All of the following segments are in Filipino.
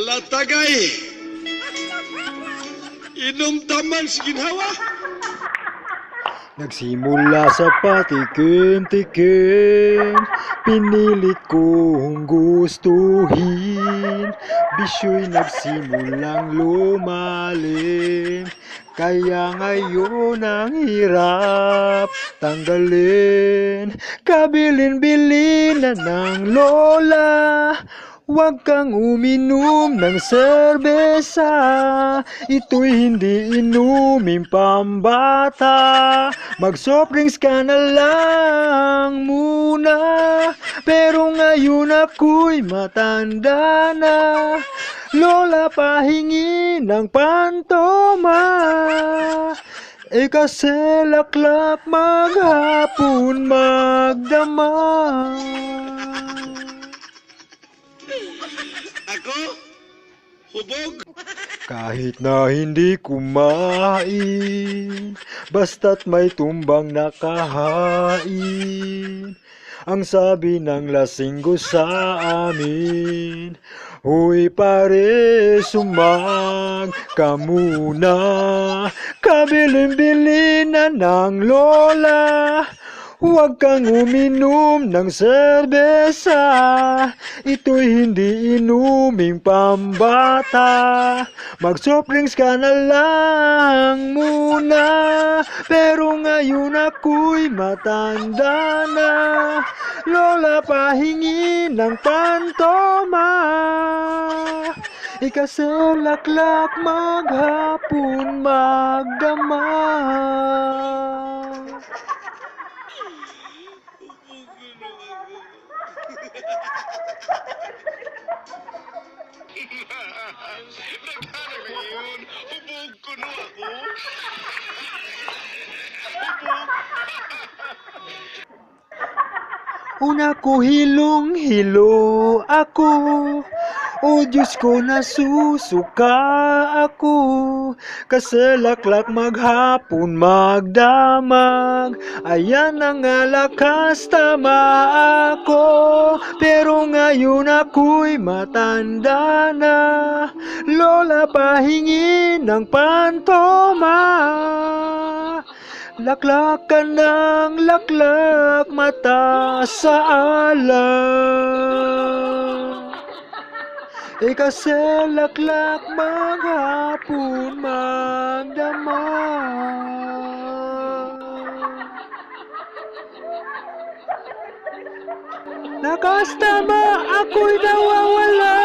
Alatagay! Inom taman si ginhawa! Nagsimula sa patikim-tikim, pinilit kong gustuhin. Bisyo'y nagsimulang lumalim, kaya ngayon ang hirap tanggalin. Kabilin-bilin na ng lola, huwag kang uminom ng serbesa. Ito'y hindi inuming pambata. Mag-soft drinks ka na lang muna. Pero ngayon ako'y matanda na. Lola, pahingi ng pantoma. Kasi laklak maghapon magdama. Ako? Hubog? Kahit na hindi kumain, basta't may tumbang nakahain. Ang sabi ng lasinggo sa amin, huy pare, sumag ka muna. Kabilin-bilin na ng lola, huwag kang uminom ng serbesa. Ito'y hindi inuming pambata. Mag-soft drinks ka na lang muna. Pero ngayon ako'y matanda na. Lola, pahingi ng pantoma. Kasi laklak maghapon magdama. Naghanap ngayon, hubog ko no ako. Una ko hilong-hilo ako, o Diyos ko nasusuka ako. Kasi laklak maghapon magdamag, ayan ang lakas tama ako. Pero ngayon ako'y matanda na. Lola, pahingi ng pantoma. Laklak ka ng laklak, mata sa alam. Kasi laklak maghapon magdama. Nakastama, ako'y nawawala.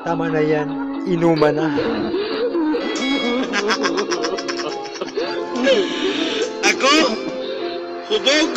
Tama na yan, inuman na. Ako? Hubog?